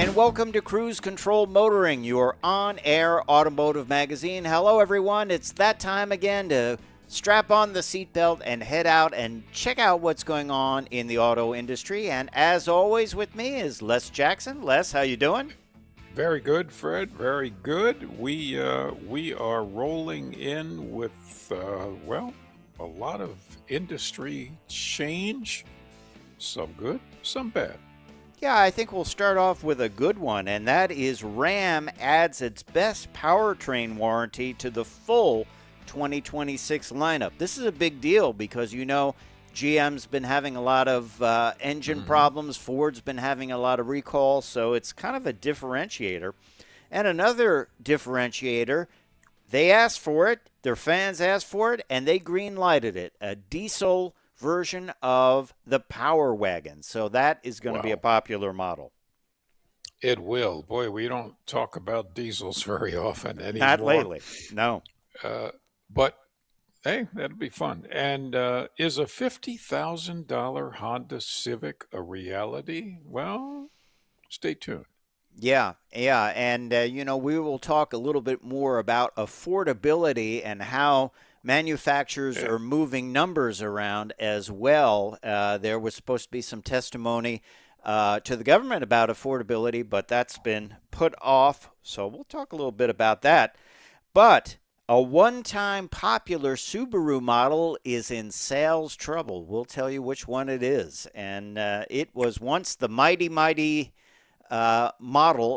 and welcome to Cruise Control Motoring, your on-air automotive magazine. Hello, everyone. It's that time again to strap on the seatbelt and head out and check out what's going on in the auto industry. And as always, with me is Les Jackson. Les, how you doing? Very good, Fred. Very good. We are rolling in with a lot of industry change. Some good, some bad. Yeah, I think we'll start off with a good one, and that is Ram adds its best powertrain warranty to the full 2026 lineup. This is a big deal because, you know, GM's been having a lot of engine problems. Ford's been having a lot of recalls, so it's kind of a differentiator. And another differentiator, they asked for it, their fans asked for it, and they green-lighted it, a diesel version of the Wagon. So that is going to be a popular model. It will. Boy, we don't talk about diesels very often anymore. Not lately, no. But hey, that'll be fun. And is a $50,000 Honda Civic a reality? Well, stay tuned. Yeah. And, you know, we will talk a little bit more about affordability and how manufacturers are moving numbers around as well. There was supposed to be some testimony to the government about affordability, but that's been put off. So we'll talk a little bit about that. But a one-time popular Subaru model is in sales trouble. We'll tell you which one it is. And it was once the mighty model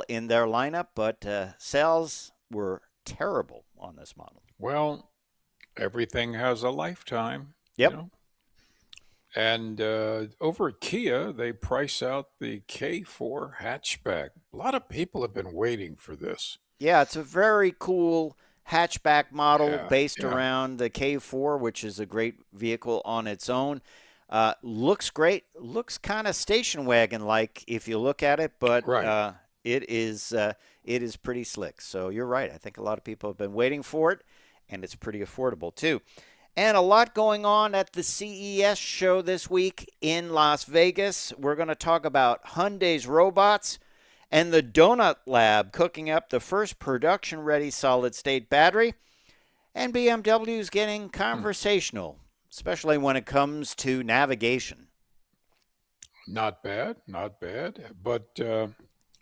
in their lineup, but sales were terrible on this model. Well, everything has a lifetime. Yep. You know? And over at Kia, they price out the K4 hatchback. A lot of people have been waiting for this. Yeah, it's a very cool hatchback model based yeah. around the K4, which is a great vehicle on its own. Looks great. Looks kind of station wagon-like if you look at it, but it is pretty slick. So you're right. I think a lot of people have been waiting for it, and it's pretty affordable too. And a lot going on at the CES show this week in Las Vegas. We're going to talk about Hyundai's robots and the Donut Lab cooking up the first production-ready solid-state battery. And BMW's getting conversational, especially when it comes to navigation. Not bad, not bad. But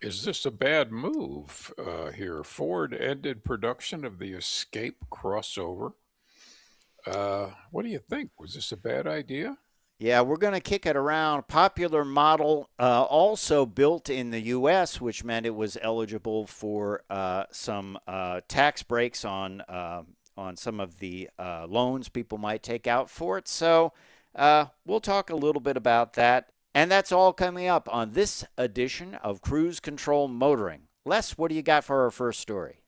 is this a bad move here? Ford ended production of the Escape crossover. What do you think? Was this a bad idea? Yeah, we're going to kick it around. Popular model, also built in the U.S., which meant it was eligible for some tax breaks on some of the loans people might take out for it. So we'll talk a little bit about that. And that's all coming up on this edition of Cruise Control Motoring. Les, what do you got for our first story?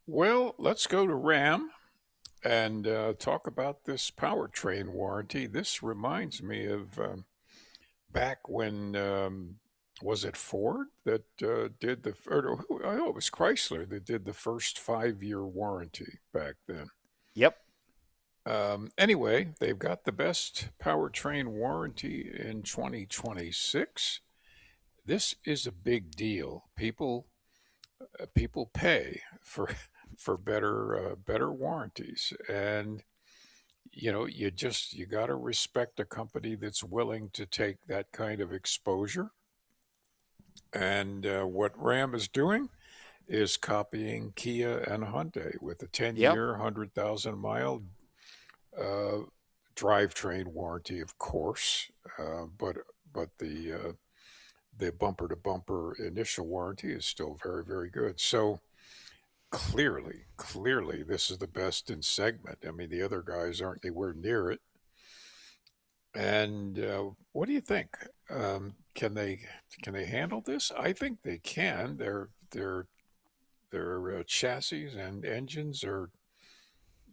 Well, let's go to Ram and talk about this powertrain warranty. This reminds me of back when, was it Ford that did the, it was Chrysler that did the first 5-year warranty back then. Yep. Anyway, they've got the best powertrain warranty in 2026. This is a big deal. People pay for better warranties, and you know you got to respect a company that's willing to take that kind of exposure. And what Ram is doing is copying Kia and Hyundai with a 10-year, 100,000-mile drivetrain warranty, of course, but the bumper-to-bumper initial warranty is still very, very good. So clearly, this is the best in segment. I mean, the other guys aren't anywhere near it. And what do you think? Can they handle this? I think they can. Their chassis and engines are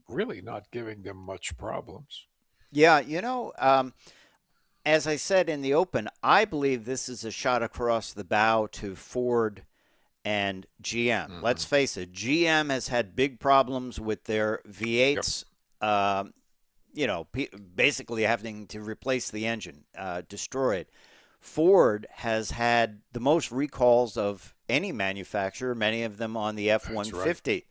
really not giving them much problems. Yeah, you know, as I said in the open, I believe this is a shot across the bow to Ford and GM. Let's face it, GM has had big problems with their V8s, you know, basically having to replace the engine, destroy it. Ford has had the most recalls of any manufacturer, many of them on the That's right. F-150.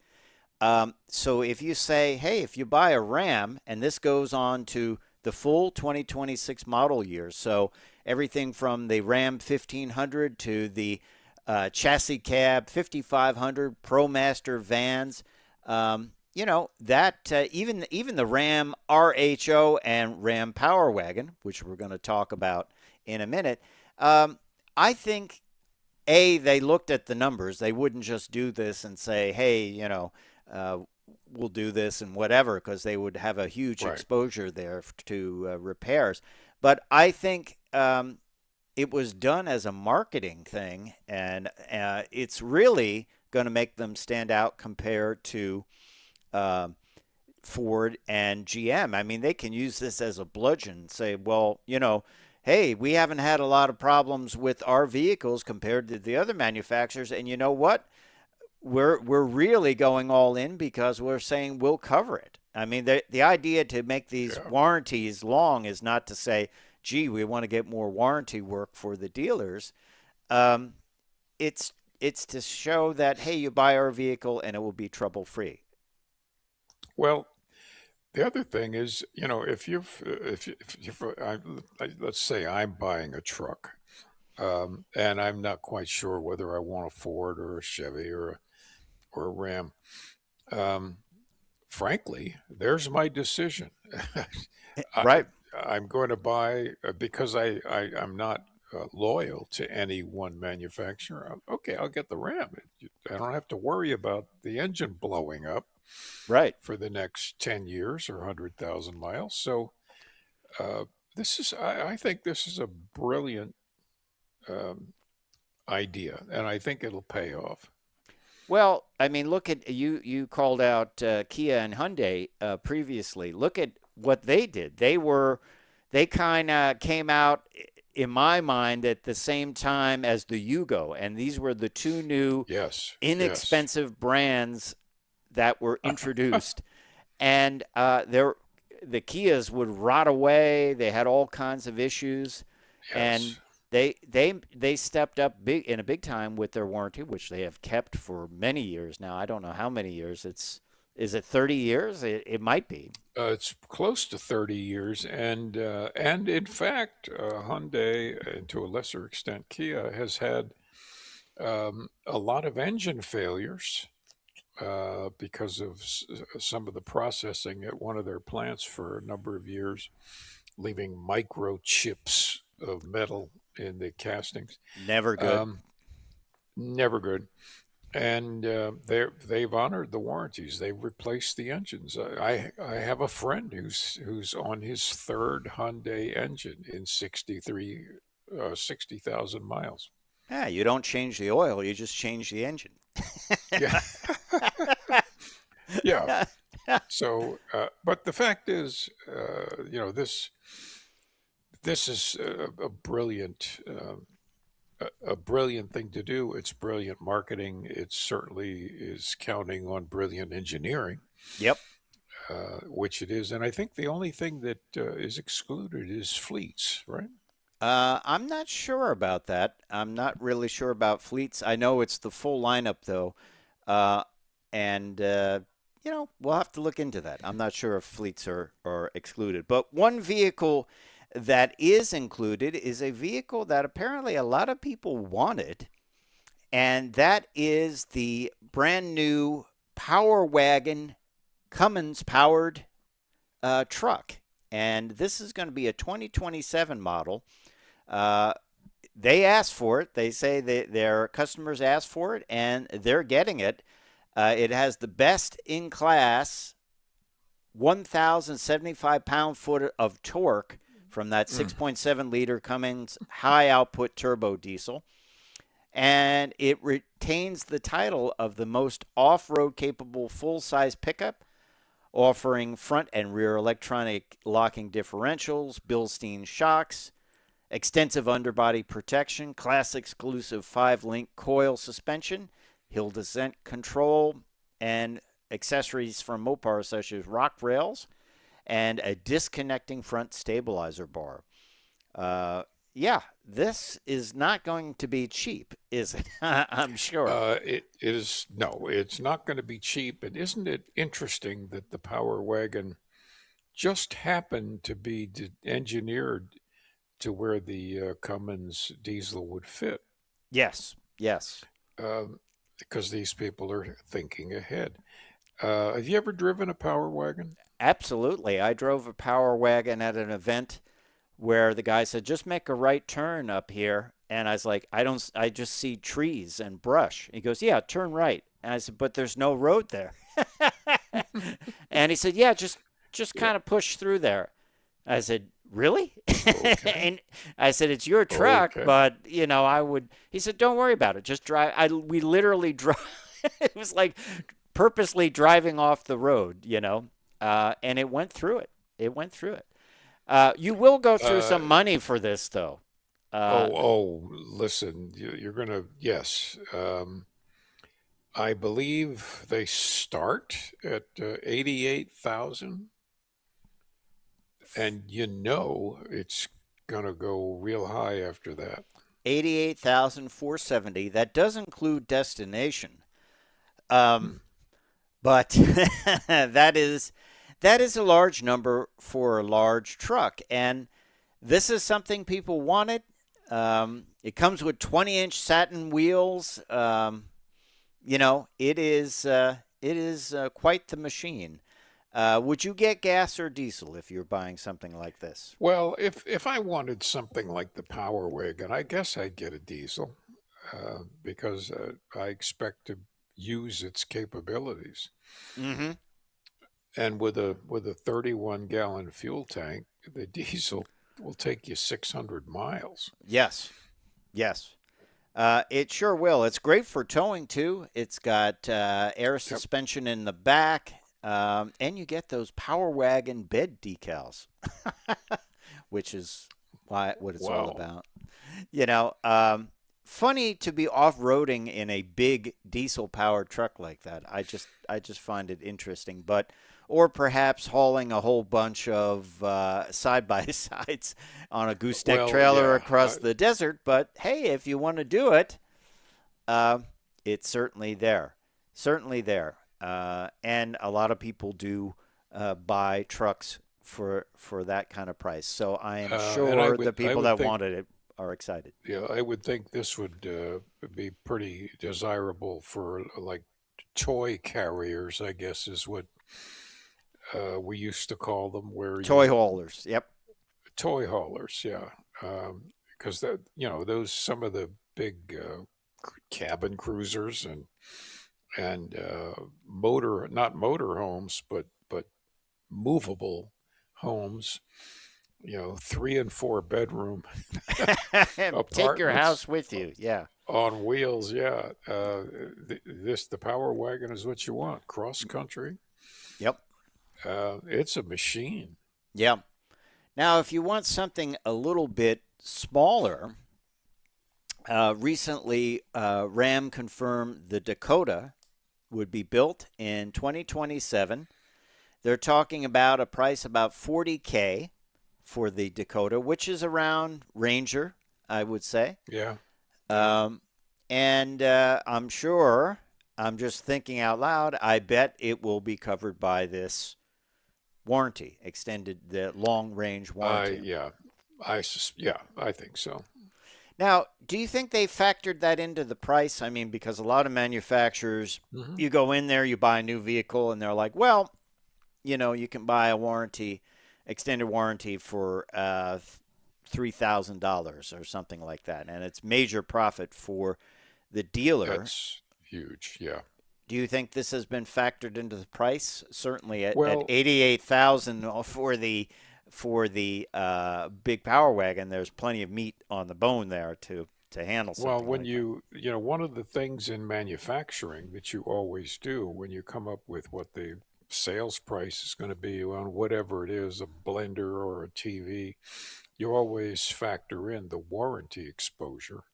So if you say, hey, if you buy a Ram, and this goes on to the full 2026 model year, so everything from the Ram 1500 to the chassis cab 5500 ProMaster vans, that even the Ram RHO and Ram Power Wagon, which we're going to talk about in a minute, I think they looked at the numbers. They wouldn't just do this and say, hey, uh, we'll do this and whatever, because they would have a huge Right. exposure there to repairs. But I think it was done as a marketing thing, and it's really going to make them stand out compared to uh, Ford and GM. I mean, they can use this as a bludgeon and say, well, hey, we haven't had a lot of problems with our vehicles compared to the other manufacturers, and you know what? We're really going all in because we're saying we'll cover it. I mean, the idea to make these Yeah. warranties long is not to say, gee, we want to get more warranty work for the dealers. Um, it's to show that, hey, you buy our vehicle and it will be trouble free. Well, the other thing is, let's say I'm buying a truck, and I'm not quite sure whether I want a Ford or a Chevy or a Ram. Um, Frankly, there's my decision. I, Right. I'm going to buy because I'm not loyal to any one manufacturer. Okay, I'll get the Ram. I don't have to worry about the engine blowing up Right. for the next 10 years or 100,000 miles. So uh, I think this is a brilliant um, idea, and I think it'll pay off. Well, I mean, look at you called out Kia and Hyundai previously. Look at what they did. They kind of came out in my mind at the same time as the Yugo, and these were the two new Yes, yes, inexpensive brands that were introduced. And the Kias would rot away. They had all kinds of issues, and yes. they stepped up big in a big time with their warranty, which they have kept for many years now. I don't know how many years. Is it 30 years? It might be. It's close to 30 years, and in fact, Hyundai, and to a lesser extent Kia, has had a lot of engine failures because of some of the processing at one of their plants for a number of years, leaving microchips of metal in the castings. Never good. Um, Never good. And they've honored the warranties. They've replaced the engines. I have a friend who's on his third Hyundai engine in 60,000 miles. Yeah, you don't change the oil, you just change the engine. Yeah, yeah. So, but the fact is, this is a brilliant a brilliant thing to do. It's brilliant marketing. It certainly is counting on brilliant engineering, Yep. which it is. And I think the only thing that is excluded is fleets, right? I'm not sure about that. I'm not really sure about fleets. I know it's the full lineup though, uh, and we'll have to look into that. I'm not sure if fleets are excluded. But one vehicle that is included is a vehicle that apparently a lot of people wanted, and that is the brand new Power Wagon Cummins powered truck. And this is going to be a 2027 model. Uh, they asked for it. They say their customers asked for it, and they're getting it. It has the best in class 1,075 pound-foot of torque from that Mm. 6.7 liter Cummins high output turbo diesel. And it retains the title of the most off road capable full size pickup, offering front and rear electronic locking differentials, Bilstein shocks, extensive underbody protection, class exclusive 5-link coil suspension, hill descent control, and accessories from Mopar such as rock rails and a disconnecting front stabilizer bar. Uh, yeah, this is not going to be cheap, is it? I'm sure. It is no, it's not going to be cheap. And isn't it interesting that the Power Wagon just happened to be engineered to where the Cummins diesel would fit? Yes, yes. Because these people are thinking ahead. Have you ever driven a Power Wagon? Absolutely. I drove a Power Wagon at an event where the guy said, just make a right turn up here. And I was like, I just see trees and brush. He goes, yeah, turn right. And I said, but there's no road there. And he said, yeah, just Yeah. kind of push through there. I said, really? Okay. And I said, it's your truck, Okay. but I would. He said, don't worry about it. Just drive. We literally drove. It was like purposely driving off the road, and it went through it. It went through it. You will go through Uh, some money for this, though. Uh, listen, you're gonna, yes. I believe they start at 88,000, and it's gonna go real high after that. 88,470. That does include destination. Hmm. But that is a large number for a large truck, and this is something people wanted. It comes with 20-inch satin wheels. It is quite the machine. Would you get gas or diesel if you're buying something like this? Well, if I wanted something like the Power Wagon, I guess I'd get a diesel because I expect to use its capabilities. Mm-hmm. And with a 31 gallon fuel tank, the diesel will take you 600 miles. Yes. Yes. It sure will. It's great for towing too. It's got air Yep. suspension in the back, and you get those Power Wagon bed decals, which is what it's all Wow. about. You know, um, Funny to be off-roading in a big diesel-powered truck like that. I just find it interesting, or perhaps hauling a whole bunch of side by sides on a gooseneck Well, trailer yeah. across the desert. But hey, if you want to do it, uh, it's certainly there, certainly there, and a lot of people do buy trucks for that kind of price. So I am And sure the I people would that think, wanted it are excited. yeah, I would think this would be pretty desirable for like toy carriers, I guess is what we used to call them, where Toy you haulers. Yep. toy haulers, yeah. Because that, those some of the big cabin cruisers and not motor homes, but movable homes, 3 and 4 bedroom Take your apartments house with you. Yeah. on wheels. Yeah, the Power Wagon is what you want. Cross country, Yep. it's a machine. Yeah. Now, if you want something a little bit smaller, recently Ram confirmed the Dakota would be built in 2027. They're talking about a price about 40K for the Dakota, which is around Ranger, I would say. Yeah, yeah. Um, and I'm sure, I'm just thinking out loud, I bet it will be covered by this warranty, the long range I warranty. yeah, yeah, I think so. Now, do you think they factored that into the price? I mean, because a lot of manufacturers, Hmm. you go in there, you buy a new vehicle, and they're like, well, you can buy a extended warranty for $3,000 or something like that, and it's major profit for the dealer. That's huge. Yeah. Do you think this has been factored into the price? Certainly at Well, 88,000 for the big Power Wagon, there's plenty of meat on the bone there to handle well, something when like that. one of the things in manufacturing that you always do when you come up with what the sales price is going to be on whatever it is, a blender or a TV, you always factor in the warranty exposure.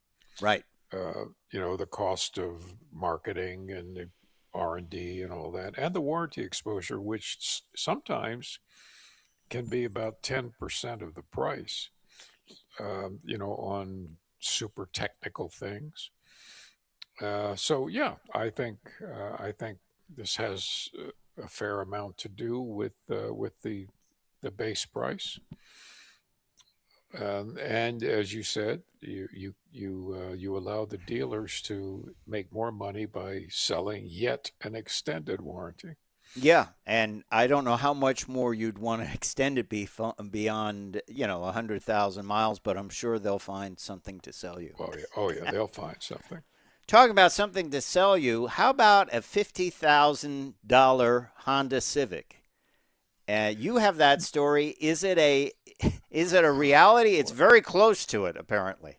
Right. The cost of marketing and the R&D and all that, and the warranty exposure, which sometimes can be about 10% of the price. on super technical things. So yeah, I think this has a fair amount to do with the base price. And as you said, you allow the dealers to make more money by selling yet an extended warranty. Yeah, and I don't know how much more you'd want to extend it beyond 100,000 miles, but I'm sure they'll find something to sell you. Oh yeah, they'll find something. Talking about something to sell you, how about a $50,000 Honda Civic? You have that story. Is it a reality? It's very close to it, apparently.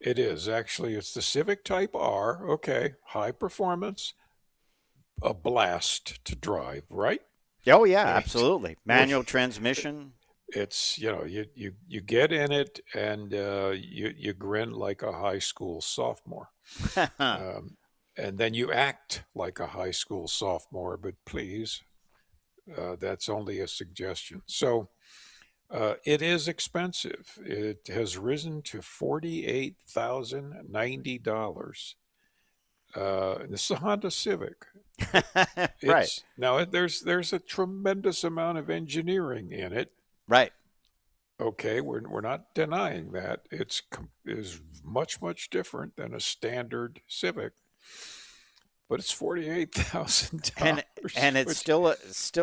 It is actually. It's the Civic Type R. Okay, high performance, a blast to drive. Right? Oh yeah, It's, absolutely. Manual transmission. it's you get in it and you grin like a high school sophomore, um, and then you act like a high school sophomore. But please, that's only a suggestion. So it is expensive. It has risen to $48,090. This is a Honda Civic. Right, It's now there's a tremendous amount of engineering in it. right. Okay, we're not denying that. Is much different than a standard Civic, but it's And $48,000, and it's which still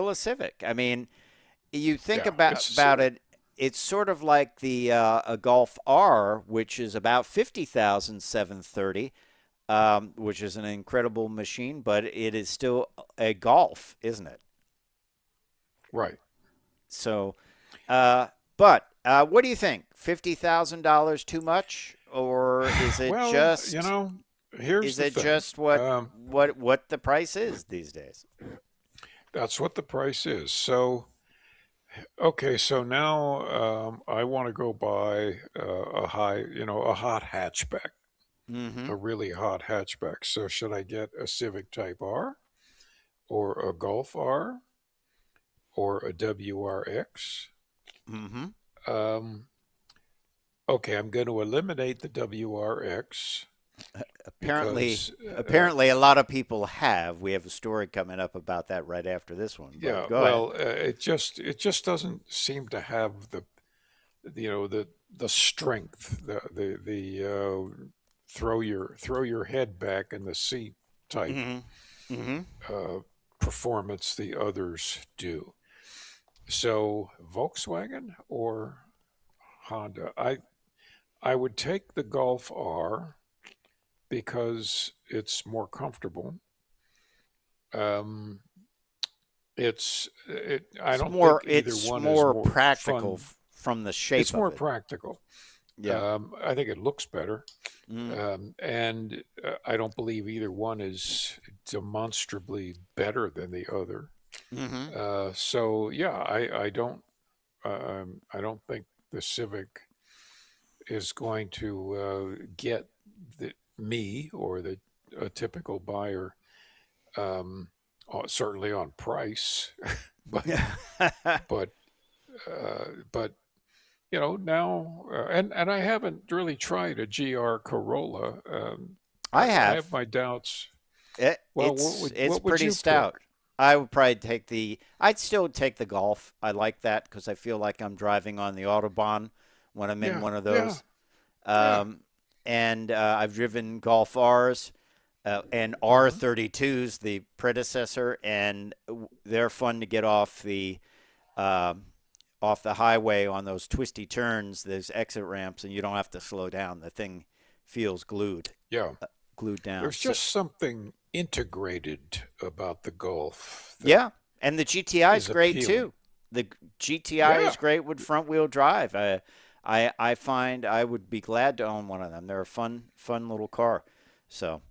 a Civic. I mean, you think yeah, about it's a about Civic. it. It's sort of like the a Golf R, which is about 50,730, which is an incredible machine, but it is still a Golf, isn't it? Right. So, uh, but what do you think? $50,000 too much, or Well, here's is the it thing. just what the price is these days? That's what the price is. So, okay, so now I want to go buy a hot hatchback, Mm-hmm. a really hot hatchback. So, should I get a Civic Type R or a Golf R or a WRX? Mm-hmm. Um, okay, I'm going to eliminate the WRX Apparently, because, apparently, a lot of people have. We have a story coming up about that right after this one. But yeah, go ahead. well, it just doesn't seem to have the strength, throw your head back in the seat type Mm-hmm. Mm-hmm. uh, performance the others do. So Volkswagen or Honda, I would take the Golf R because it's more comfortable. Um, I don't think either It's one is more more practical fun. from the shape It's of more it. practical. Yeah. I think it looks better. Mm-hmm. And I don't believe either one is demonstrably better than the other. Mm-hmm. So yeah, I don't think the Civic is going to get me or the a typical buyer, certainly on price, but but but now, and I haven't really tried a GR Corolla. I I have. have my doubts. Well, what It's would it's what would pretty you pick? stout. I would probably take the. I'd still take the Golf. I like that because I feel like I'm driving on the autobahn when I'm in Yeah, one of yeah, those. yeah. Um, and I've driven Golf R's and Hmm. R32s, the predecessor, and they're fun to get um off the highway on those twisty turns, those exit ramps, and you don't have to slow down. The thing feels Yeah. glued down. There's So just something integrated about the Golf that yeah, and the GTI is is great appealing. too. The GTI is Yeah. great with front wheel drive. I find I would be glad to own one of them. They're a fun little car. So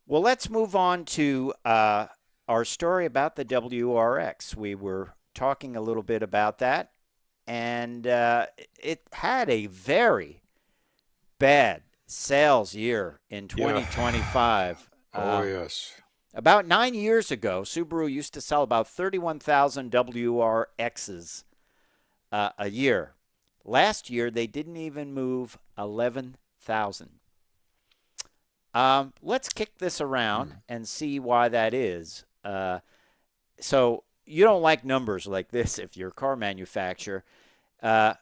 well, let's move on to our story about the WRX. We were talking a little bit about that, and it had a very bad sales year in Yeah. 2025. Oh, yes. About 9 years ago, Subaru used to sell about 31,000 WRXs a year. Last year, they didn't even move 11,000. Let's kick this around Mm. and see why that is. So you don't like numbers like this if you're a car manufacturer. Uh,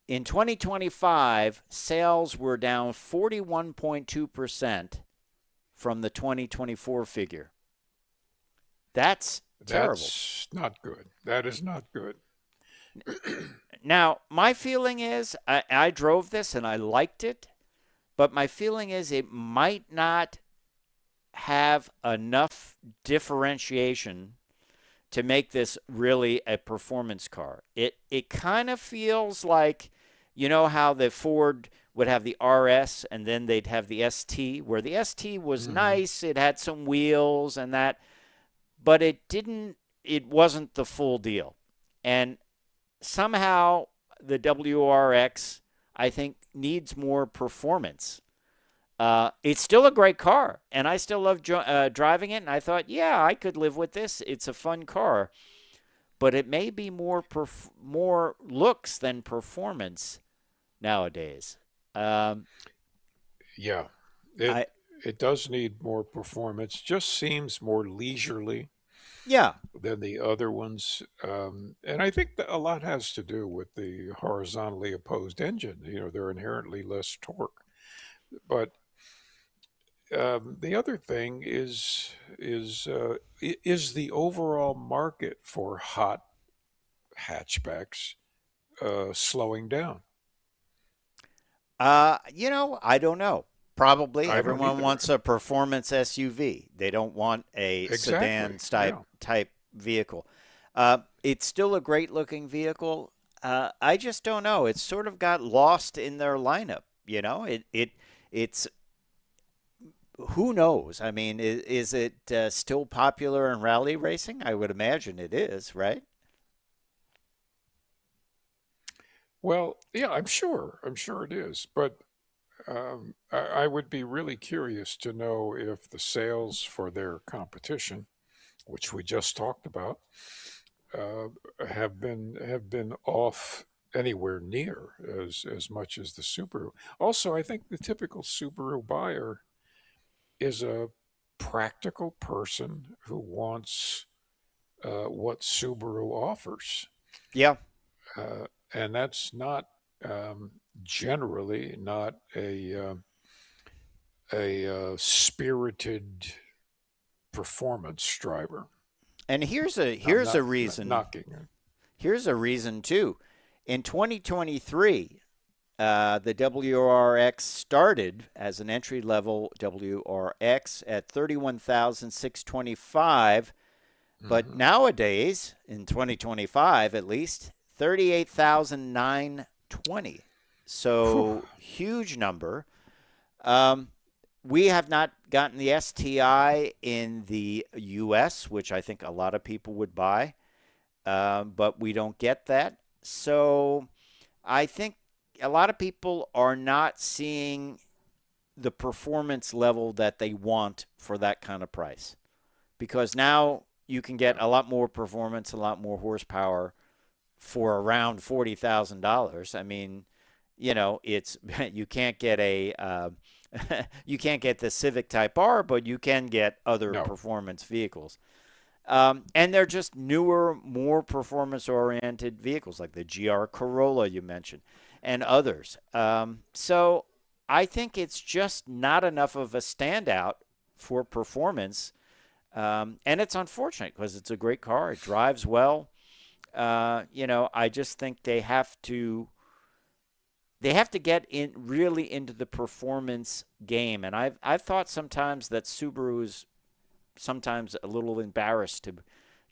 in 2025, sales were down 41.2% from the 2024 figure. That's terrible. That's not good. That is not good. Now, my feeling is I drove this and I liked it, but my feeling is it might not have enough differentiation to make this really a performance car. It kind of feels like, you know how the Ford would have the RS and then they'd have the ST, where the ST was Hmm. nice, it had some wheels and that, but it wasn't the full deal. And somehow the WRX, I think, needs more performance. It's still a great car, and I still love driving it. And I thought, yeah, I could live with this. It's a fun car, but it may be more looks than performance nowadays. Um, Yeah, it I it does need more performance. Just seems more leisurely yeah, than the other ones, and I think that a lot has to do with the horizontally opposed engine. They're inherently less torque. But the other thing is the overall market for hot hatchbacks slowing down. I don't know. Probably I don't everyone wants either. a performance SUV. They don't want a sedan Exactly. type Yeah. type vehicle. It's still a great looking vehicle. I just don't know. It's sort of got lost in their lineup. It's who knows? I mean, is it still popular in rally racing? I would imagine it is, right? Well, yeah, I'm sure. I'm sure it is. But I would be really curious to know if the sales for their competition, which we just talked about, uh, have been off anywhere near as much as the Subaru. Also, I think the typical Subaru buyer is a practical person who wants what Subaru offers, Yeah. and that's not generally not a spirited performance driver. And here's a I'm here's a not reason. knocking it. Here's a reason too. In 2023, the WRX started as an entry level WRX at 31,625, but Hmm. nowadays in 2025 at least 38,920. So huge number. Um, we have not gotten the STI in the US, which I think a lot of people would buy, but we don't get that. So I think a lot of people are not seeing the performance level that they want for that kind of price, because now you can get a lot more performance, a lot more horsepower for around $40,000. I mean, it's you can't get you can't get the Civic Type R, but you can get other No. performance vehicles. And they're just newer, more performance oriented vehicles like the GR Corolla you mentioned and others. So I think it's just not enough of a standout for performance. And it's unfortunate because it's a great car, it drives well. I just think they have to get in really into the performance game. And I've thought sometimes that Subaru is sometimes a little embarrassed to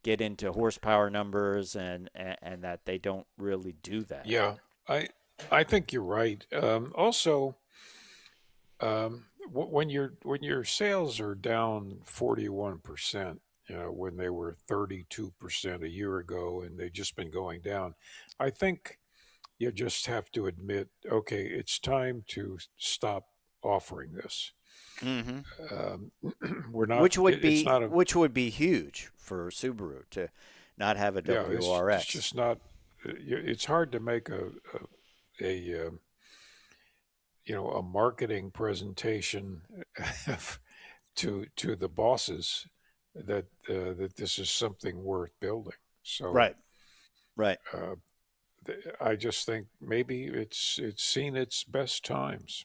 get into horsepower numbers and that they don't really do that. Yeah, I I think you're right. Also, when your sales are down 41%, when they were 32% a year ago, and they've just been going down, I think you just have to admit, okay, it's time to stop offering this. Mm-hmm. Um, we're not. Which would It's be not a. which would be huge for Subaru to not have a Yeah, it's WRX. just not. It's hard to make a a marketing presentation to the bosses that this is something worth building. So Right. Right. uh, I just think maybe it's seen its best times.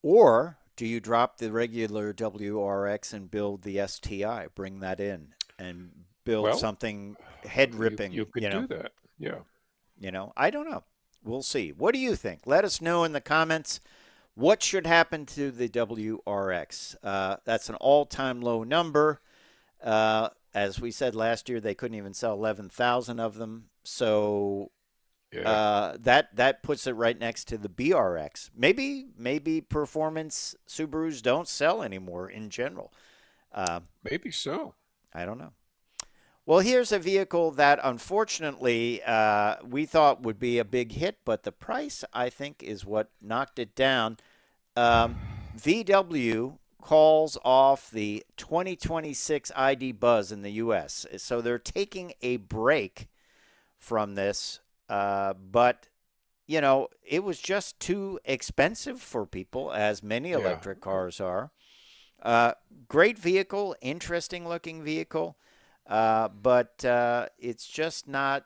Or do you drop the regular WRX and build the STI, bring that in and build Well, something head you ripping, could do that. Yeah. I don't know. We'll see. What do you think? Let us know in the comments. What should happen to the WRX? That's an all-time low number. As we said last year, they couldn't even sell 11,000 of them. So Yeah. that puts it right next to the BRX. Maybe performance Subarus don't sell anymore in general. Uh, Maybe so. I don't know. Well, here's a vehicle that unfortunately we thought would be a big hit, but the price, I think, is what knocked it down. VW calls off the 2026 ID Buzz in the U.S., so they're taking a break from this. But, it was just too expensive for people, as many Yeah. electric cars are. Great vehicle, interesting looking vehicle. But it's just not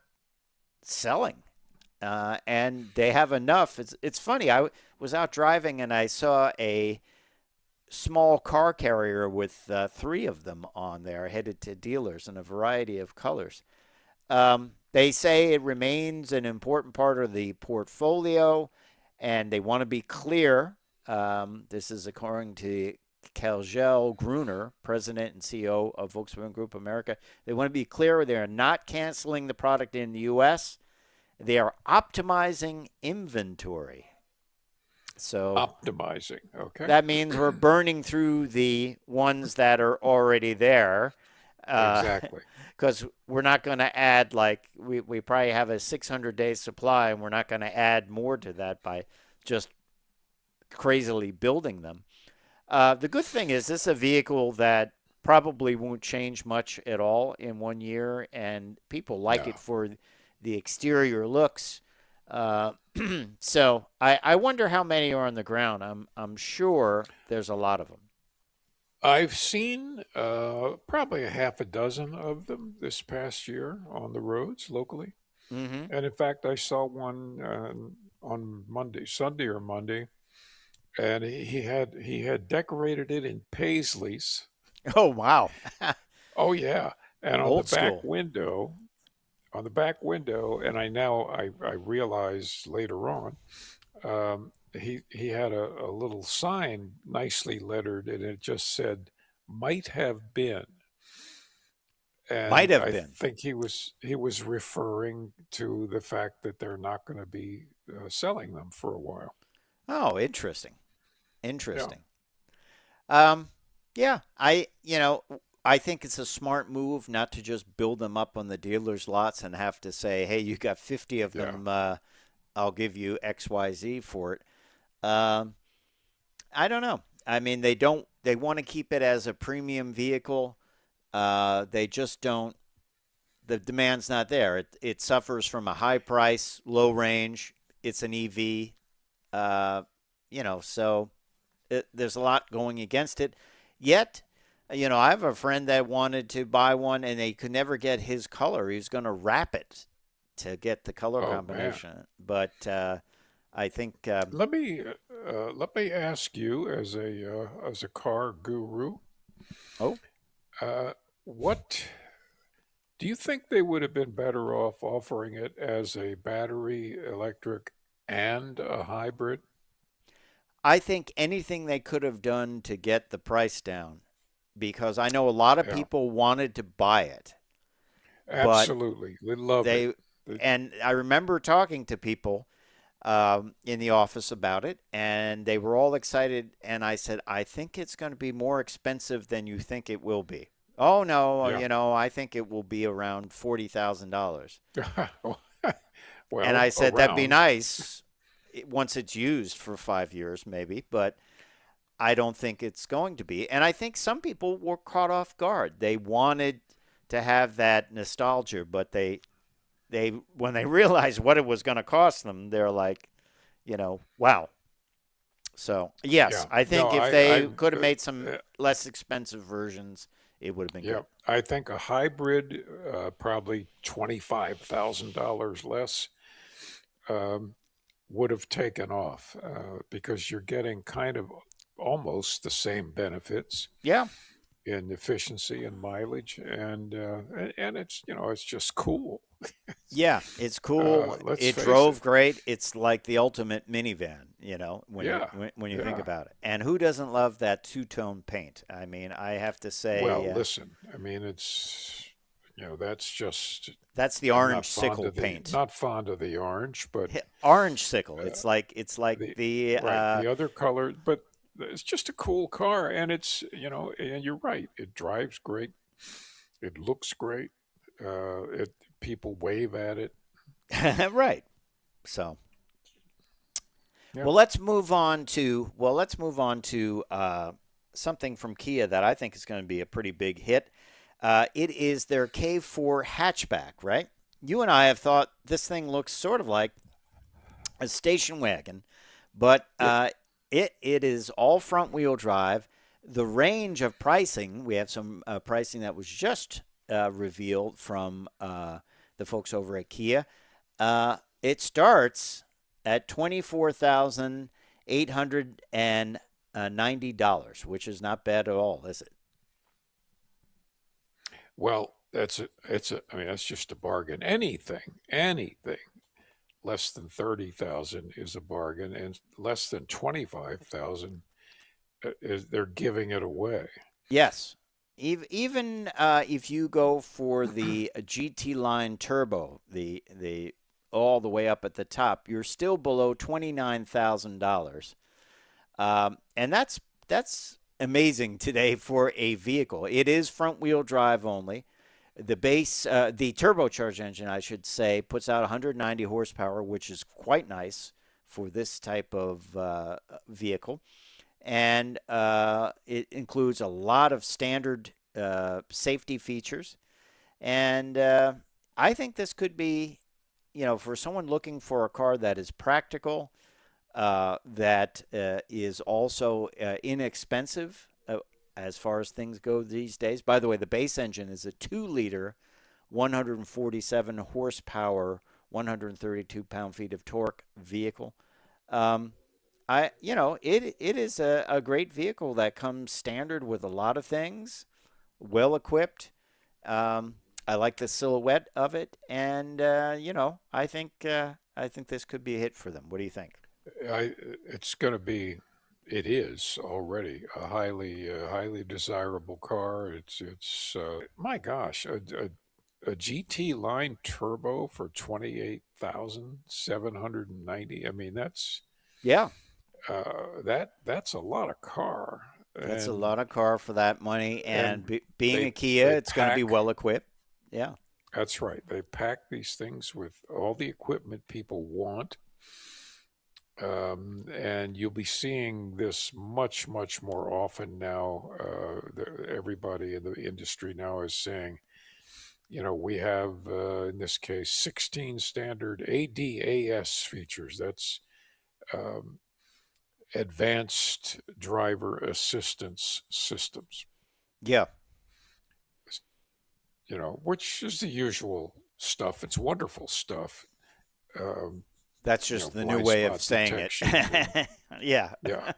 selling. And they have enough. It's funny. Was out driving and I saw a small car carrier with three of them on there headed to dealers in a variety of colors. They say it remains an important part of the portfolio, and they want to be clear. This is according to Kjell Gruner, president and CEO of Volkswagen Group America. They want to be clear they are not canceling the product in the U.S. They are optimizing inventory. So Optimizing. Okay. that means we're burning through the ones that are already there. Exactly. Because we're not going to add, like, we probably have a 600-day supply, and we're not going to add more to that by just crazily building them. The good thing is this is a vehicle that probably won't change much at all in 1 year, and people like No. it for the exterior looks. So I wonder how many are on the ground. I'm sure there's a lot of them. I've seen probably a half a dozen of them this past year on the roads locally. Mm-hmm. And in fact, I saw one on Sunday or Monday, and he had decorated it in paisleys. Oh, wow. Oh yeah, and Old school. on the back window, and I realized later on, he had a little sign nicely lettered, and it just said "might have been," Might and have I been. think he was referring to the fact that they're not going to be selling them for a while. Oh, interesting. Yeah, Interesting. Yeah, I think it's a smart move not to just build them up on the dealers' lots and have to say, hey, you got 50 of yeah, them. I'll give you XYZ for it. Um, I don't know. I mean, they want to keep it as a premium vehicle. They just don't, the demand's not there. It suffers from a high price, low range. It's an EV, so there's a lot going against it. Yet, I have a friend that wanted to buy one and they could never get his color. He was going to wrap it to get the color oh man. combination. But I think, Let me ask you as a car guru, oh, uh, what do you think they would have been better off offering it as a battery electric and a hybrid? I think anything they could have done to get the price down because I know a lot of Yeah, people wanted to buy it, but absolutely. They love it. they, They- and I remember talking to people in the office about it, and they were all excited. And I said, I think it's going to be more expensive than you think it will be. Oh no, yeah. I think it will be around $40,000. And I Well, said that'd be around. nice once it's used for 5 years, maybe, but I don't think it's going to be. And I think some people were caught off guard. They wanted to have that nostalgia, but when they realized what it was going to cost them, they're like, wow. So yes, Yeah. I No, think if they could have made some less expensive versions, it would have been yeah, good. I think a hybrid, probably $25,000 less, um, would have taken off, because you're getting kind of almost the same benefits Yeah. in efficiency and mileage, and it's it's just cool. Yeah, it's cool. Let's It face drove it. great. It's like the ultimate minivan, Yeah, when you think yeah. about it. And who doesn't love that two-tone paint? I mean, I have to say, Well, listen. I mean, it's that's just. that's the I'm not orange fond sickle of the paint. not fond of the orange, but Orange sickle. uh, It's like the the right the other color, but it's just a cool car, and it's and you're right. It drives great. It looks great. It People wave at it. right. So, Yeah. let's move on to something from Kia that I think is going to be a pretty big hit. It is their K4 hatchback, right? You and I have thought this thing looks sort of like a station wagon, but Yep. it is all front wheel drive. The range of pricing, we have some pricing that was just revealed from the folks over at Kia. It starts at $24,890, which is not bad at all, is it? Well, I mean, that's just a bargain. Anything less than 30,000 is a bargain, and less than 25,000 is they're giving it away. Yes. Even if you go for the GT line turbo, the all the way up at the top, you're still below $29,000, and that's amazing today for a vehicle. It is front wheel drive only. The turbocharged engine, I should say, puts out 190 horsepower, which is quite nice for this type of vehicle. And it includes a lot of standard safety features. And I think this could be, for someone looking for a car that is practical, that is also inexpensive as far as things go these days. By the way, the base engine is a 2-liter, 147 horsepower, 132 pound-feet of torque vehicle. Um, it is a great vehicle that comes standard with a lot of things, well equipped. I like the silhouette of it, and I think this could be a hit for them. What do you think? It's going to be. It is already a highly desirable car. It's my gosh, a GT line turbo for 28,790. I mean, Yeah, that's a lot of car, that's a and lot of car for that money, and and being a they Kia, they it's going to be pack. well equipped. Yeah. That's right. They pack these things with all the equipment people want. And you'll be seeing this much more often now. Everybody in the industry now is saying, we have, in this case, 16 standard ADAS features. That's um, advanced driver assistance systems, Yeah. which is the usual stuff. It's wonderful stuff. Um, That's just the new blind way of spot saying it. detection and Yeah. yeah.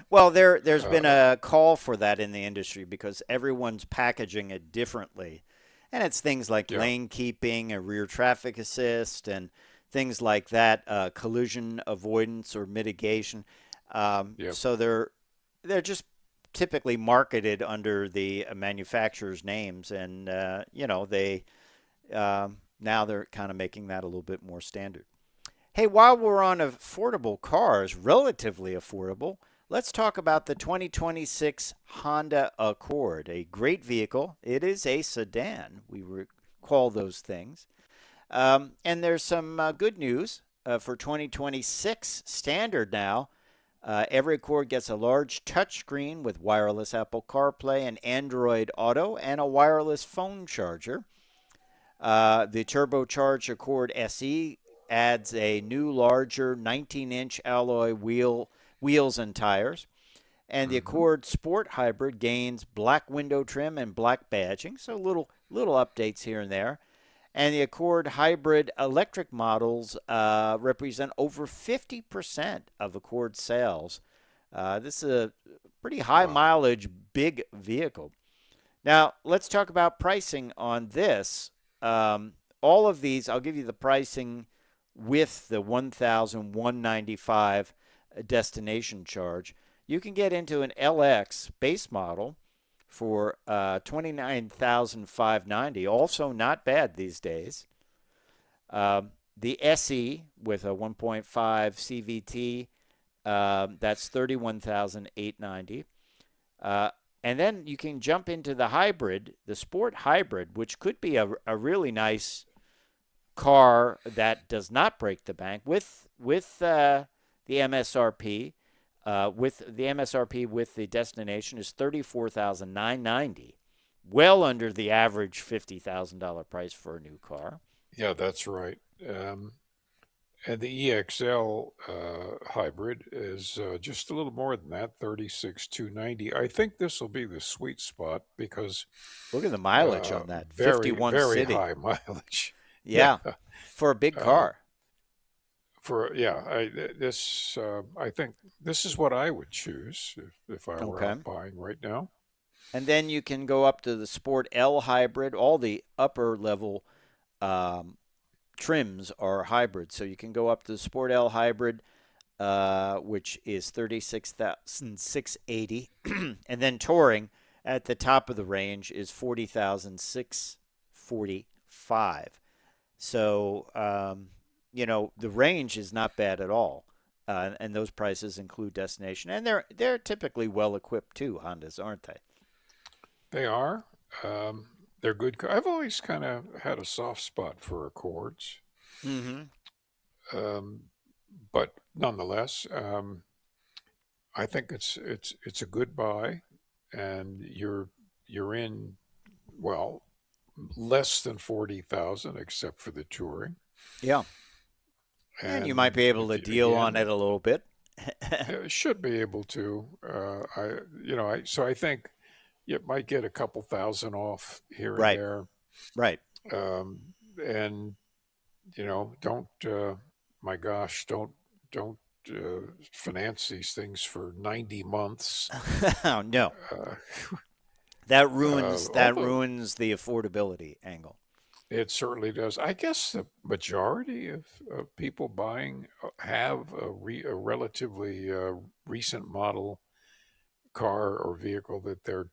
Well, there's been Uh, a call for that in the industry because everyone's packaging it differently. And it's things like yeah. lane keeping, a rear traffic assist, and things like that, collision avoidance or mitigation. Yep. So they're just typically marketed under the manufacturer's names, and they now they're kind of making that a little bit more standard. Hey, while we're on affordable cars, relatively affordable, let's talk about the 2026 Honda Accord, a great vehicle. It is a sedan. We recall those things. And there's some good news for 2026 standard now. Every Accord gets a large touchscreen with wireless Apple CarPlay and Android Auto and a wireless phone charger. The turbocharged Accord SE adds a new, larger 19-inch alloy wheels and tires. And the Mm-hmm. Accord Sport Hybrid gains black window trim and black badging, so little updates here and there. And the Accord Hybrid electric models represent over 50% of Accord sales. This is a pretty high Wow. mileage, big vehicle. Now, let's talk about pricing on this. All of these, I'll give you the pricing with the 1,195 destination charge. You can get into an LX base model for 29,590. Also not bad these days. The SE with a 1.5 CVT, that's 31,890. And then you can jump into the hybrid, the Sport Hybrid, which could be a really nice car that does not break the bank with the MSRP. With the MSRP with the destination is $34,990, well under the average $50,000 price for a new car. Yeah, that's right. And the EXL hybrid is just a little more than that, 36,290. I think this will be the sweet spot because Look at the mileage on that, very, 51 very city. high mileage. Yeah, Yeah. for a big Uh, car. I think this is what I would choose if I were Okay. out buying right now. And then you can go up to the Sport L hybrid. All the upper level um, trims are hybrid. So you can go up to the Sport L hybrid, which is 36,680. And then Touring at the top of the range is 40,645. So, the range is not bad at all. And those prices include destination. And they're typically well equipped too, Hondas, aren't they? They are. They're good. I've always kind of had a soft spot for Accords, Mm-hmm. um, but nonetheless, I think it's a good buy, and you're in well less than 40,000 except for the touring, Yeah. And you might and be able if to you, deal on again it a little bit. should be able to. So I think you might get a couple thousand off here and Right. there, Right. and don't my gosh, don't finance these things for 90 months. Oh, no. Uh, That Although ruins the affordability angle. it certainly does. I guess the majority of people buying have a relatively recent model car or vehicle that they're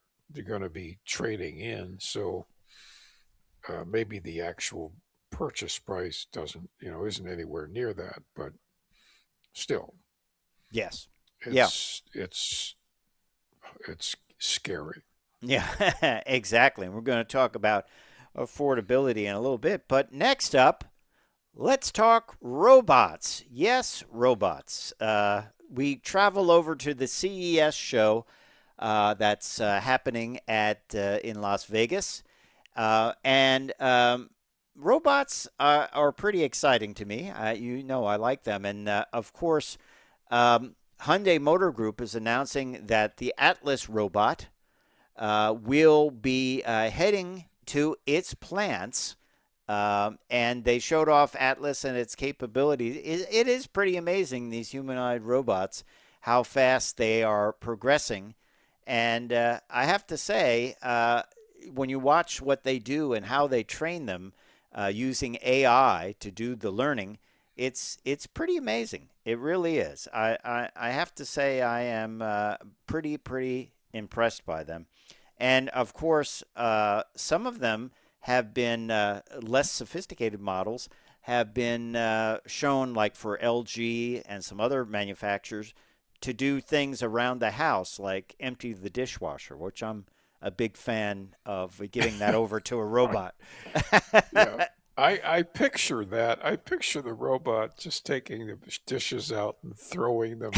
going to be trading in. So maybe the actual purchase price isn't anywhere near that, but still, Yes. Yeah. it's it's scary. Yeah, exactly. And we're going to talk about affordability in a little bit. But next up, let's talk robots. Yes, robots. We travel over to the CES show that's happening in Las Vegas. And robots are pretty exciting to me. I like them. And of course, Hyundai Motor Group is announcing that the Atlas robot will be heading to its plants. And they showed off Atlas and its capabilities. It is pretty amazing, these humanoid robots, how fast they are progressing. And I have to say, when you watch what they do and how they train them using AI to do the learning, it's pretty amazing. It really is. I have to say I am pretty impressed by them. And of course, some of them have been less sophisticated models have been shown, like for LG and some other manufacturers, to do things around the house, like empty the dishwasher, which I'm a big fan of giving that over to a robot. Yeah. I picture that. I picture the robot just taking the dishes out and throwing them.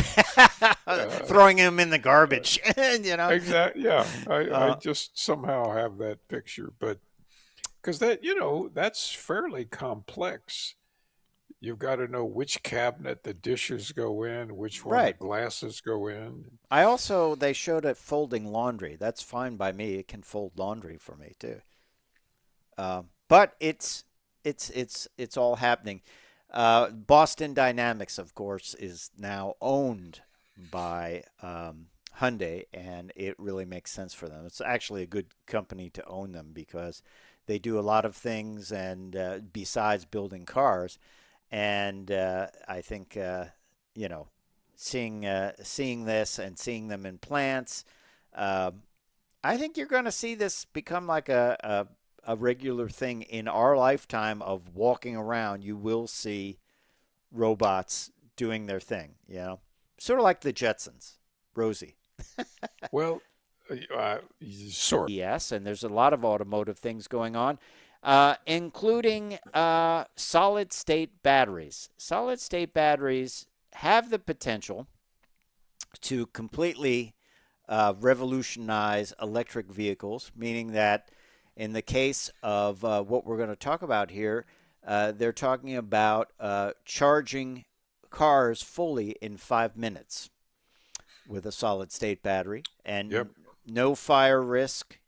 Uh, Throwing them in the uh, garbage, you know. exactly. Yeah. I Uh, just somehow have that picture. But because that's fairly complex. You've got to know which cabinet the dishes go in, which one the Right. glasses go in. They showed it folding laundry. That's fine by me. It can fold laundry for me too. But it's all happening. Boston Dynamics, of course, is now owned by Hyundai, and it really makes sense for them. It's actually a good company to own them because they do a lot of things, and besides building cars, and I think you know, seeing this and seeing them in plants. Uh, I think you're going to see this become like a regular thing in our lifetime of walking around. You will see robots doing their thing, sort of like the Jetsons, Rosie. Well, sort. Yes, and there's a lot of automotive things going on, including solid state batteries. Solid state batteries have the potential to completely revolutionize electric vehicles, meaning that in the case of what we're going to talk about here, they're talking about charging cars fully in 5 minutes with a solid state battery and Yep. no fire risk,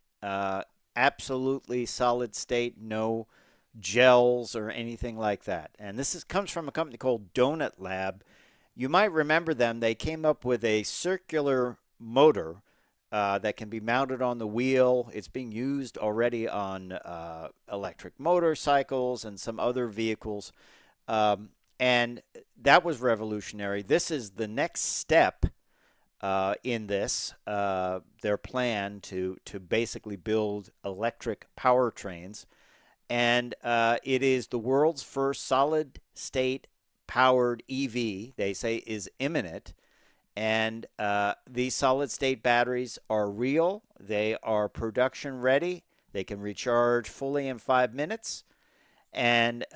absolutely solid state, no gels or anything like that. And comes from a company called Donut Lab. You might remember them. They came up with a circular motor that can be mounted on the wheel. It's being used already on electric motorcycles and some other vehicles. And that was revolutionary. This is the next step in their plan to basically build electric powertrains. And it is the world's first solid state powered EV, they say, is imminent. And these solid state batteries are real. They are production ready. They can recharge fully in 5 minutes. And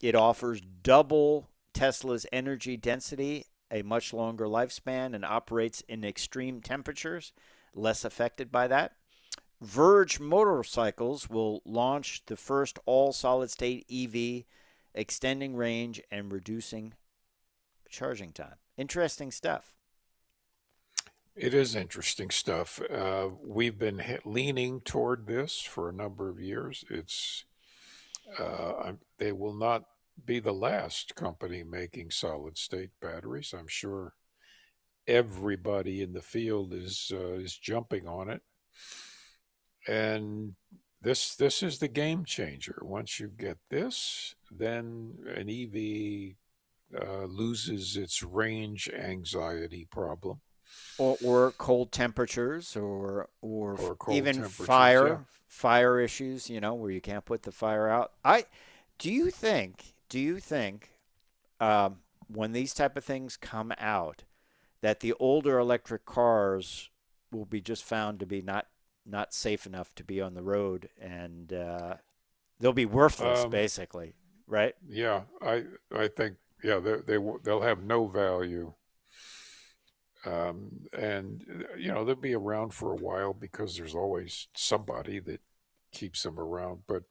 it offers double Tesla's energy density, a much longer lifespan, and operates in extreme temperatures, less affected by that. Verge Motorcycles will launch the first all solid state EV, extending range and reducing charging time. Interesting stuff. It is interesting stuff. We've been leaning toward this for a number of years. They will not be the last company making solid state batteries. I'm sure everybody in the field is jumping on it, and this is the game changer. Once you get this, then an EV loses its range anxiety problem. Or cold temperatures, or Or cold even temperatures, yeah. fire issues, where you can't put the fire out. Do you think when these type of things come out that the older electric cars will be just found to be not safe enough to be on the road, and they'll be worthless, Um, basically, right? yeah, I think, yeah, they'll have no value. And they'll be around for a while because there's always somebody that keeps them around. But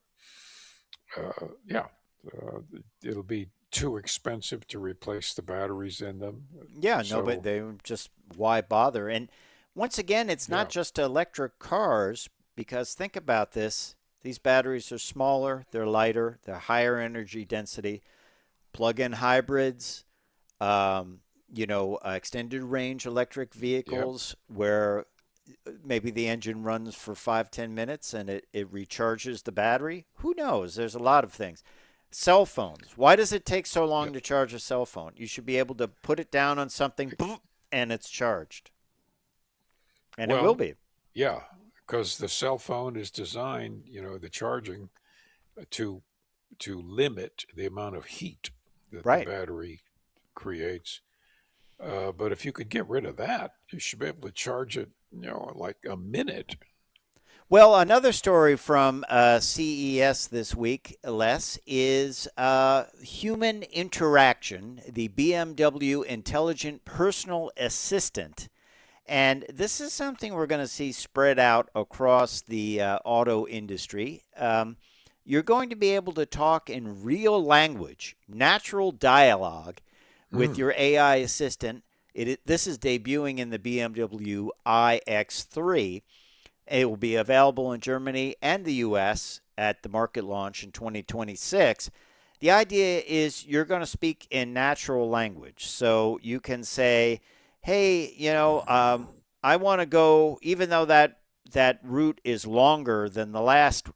yeah, uh, it'll be too expensive to replace the batteries in them. Yeah, no, but So they just, why bother? And once again, it's not yeah, just electric cars, because think about this. These batteries are smaller, they're lighter, they're higher energy density. Plug-in hybrids, extended range electric yep. vehicles where maybe the engine runs for 5-10 minutes and it recharges the battery. Who knows? There's a lot of things. Cell phones. Why does it take so long Yep. to charge a cell phone? You should be able to put it down on something and it's charged. And it will Well, be. yeah, because the cell phone is designed, the charging to limit the amount of heat that the Right. battery creates. But if you could get rid of that, you should be able to charge it, like a minute. Well, another story from CES this week, Les, is human interaction, the BMW Intelligent Personal Assistant. And this is something we're going to see spread out across the auto industry. you're going to be able to talk in real language, natural dialogue with your AI assistant. This is debuting in the BMW iX3. It will be available in Germany and the U.S. at the market launch in 2026. The idea is you're going to speak in natural language. So you can say, hey, I want to go, even though that route is longer than the last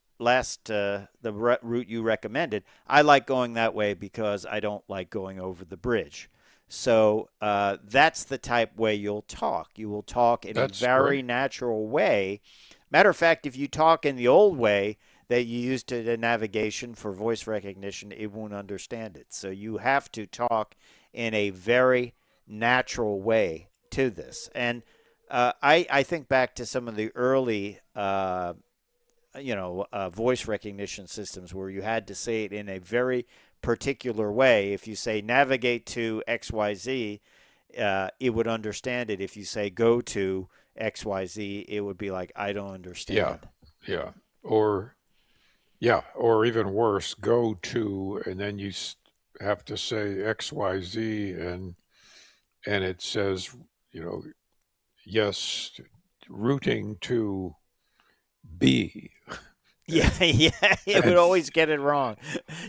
route you recommended, I like going that way because I don't like going over the bridge. So that's the type way you'll talk. You will talk in That's a very great. natural way. Matter of fact, if you talk in the old way that you used to the navigation for voice recognition, it won't understand it. So you have to talk in a very natural way to this. And I think back to some of the early voice recognition systems where you had to say it in a very particular way. If you say navigate to XYZ, it would understand it. If you say go to XYZ, it would be like, I don't Yeah, understand. yeah. Or or even worse, go to, and then you have to say XYZ, and it says, you know, yes, routing to B. Yeah, yeah, it would And always get it wrong.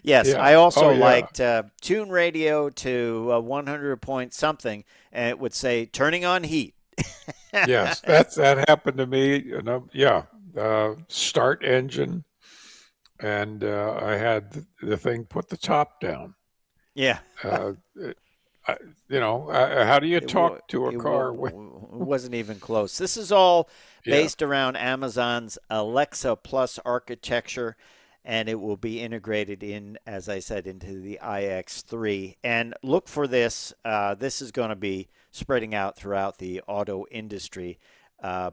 Yes, yeah, I oh also yeah, liked tune radio to 100 point something, and it would say turning on heat. yes, that happened to me. And yeah, start engine, and I had the thing put the top down. Yeah, Uh, I, how do you it, wa- talk to a it, car when? wasn't even close. This is all Yeah, based around Amazon's Alexa Plus architecture, and it will be integrated in, as I said, into the iX3. And look for this. This is going to be spreading out throughout the auto industry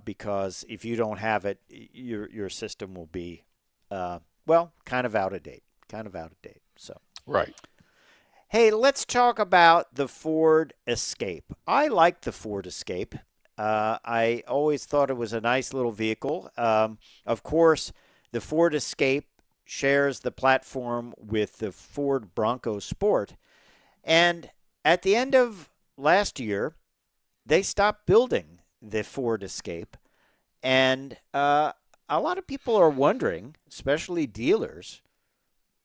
because if you don't have it, your system will be, kind of out of date. Kind of out of date. So. right. Hey, let's talk about the Ford Escape. I like the Ford Escape. I always thought it was a nice little vehicle. Of course, the Ford Escape shares the platform with the Ford Bronco Sport. And at the end of last year, they stopped building the Ford Escape. And a lot of people are wondering, especially dealers,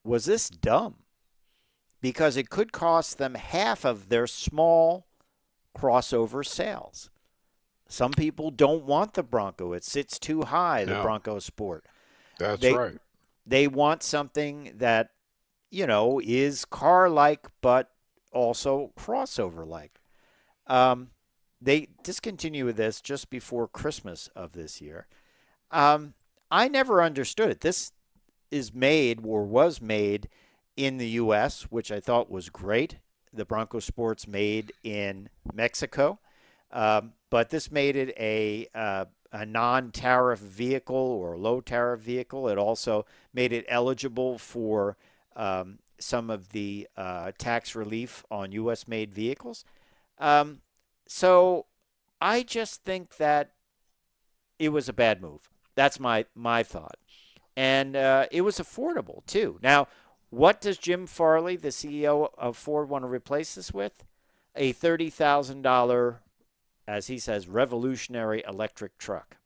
was this dumb? Because it could cost them half of their small crossover sales. Some people don't want the Bronco. It sits too high, the No, Bronco Sport. that's They right. they want something that, is car-like but also crossover-like. Um, they discontinue this just before Christmas of this year. Um, I never understood it. This is made or was made in the U.S., which I thought was great. The Bronco Sports made in Mexico, but this made it a non-tariff vehicle or a low-tariff vehicle. It also made it eligible for some of the tax relief on U.S.-made vehicles. Um, so I just think that it was a bad move. That's my thought. And it was affordable too. Now, what does Jim Farley, the CEO of Ford, want to replace this with? A $30,000, as he says, revolutionary electric truck.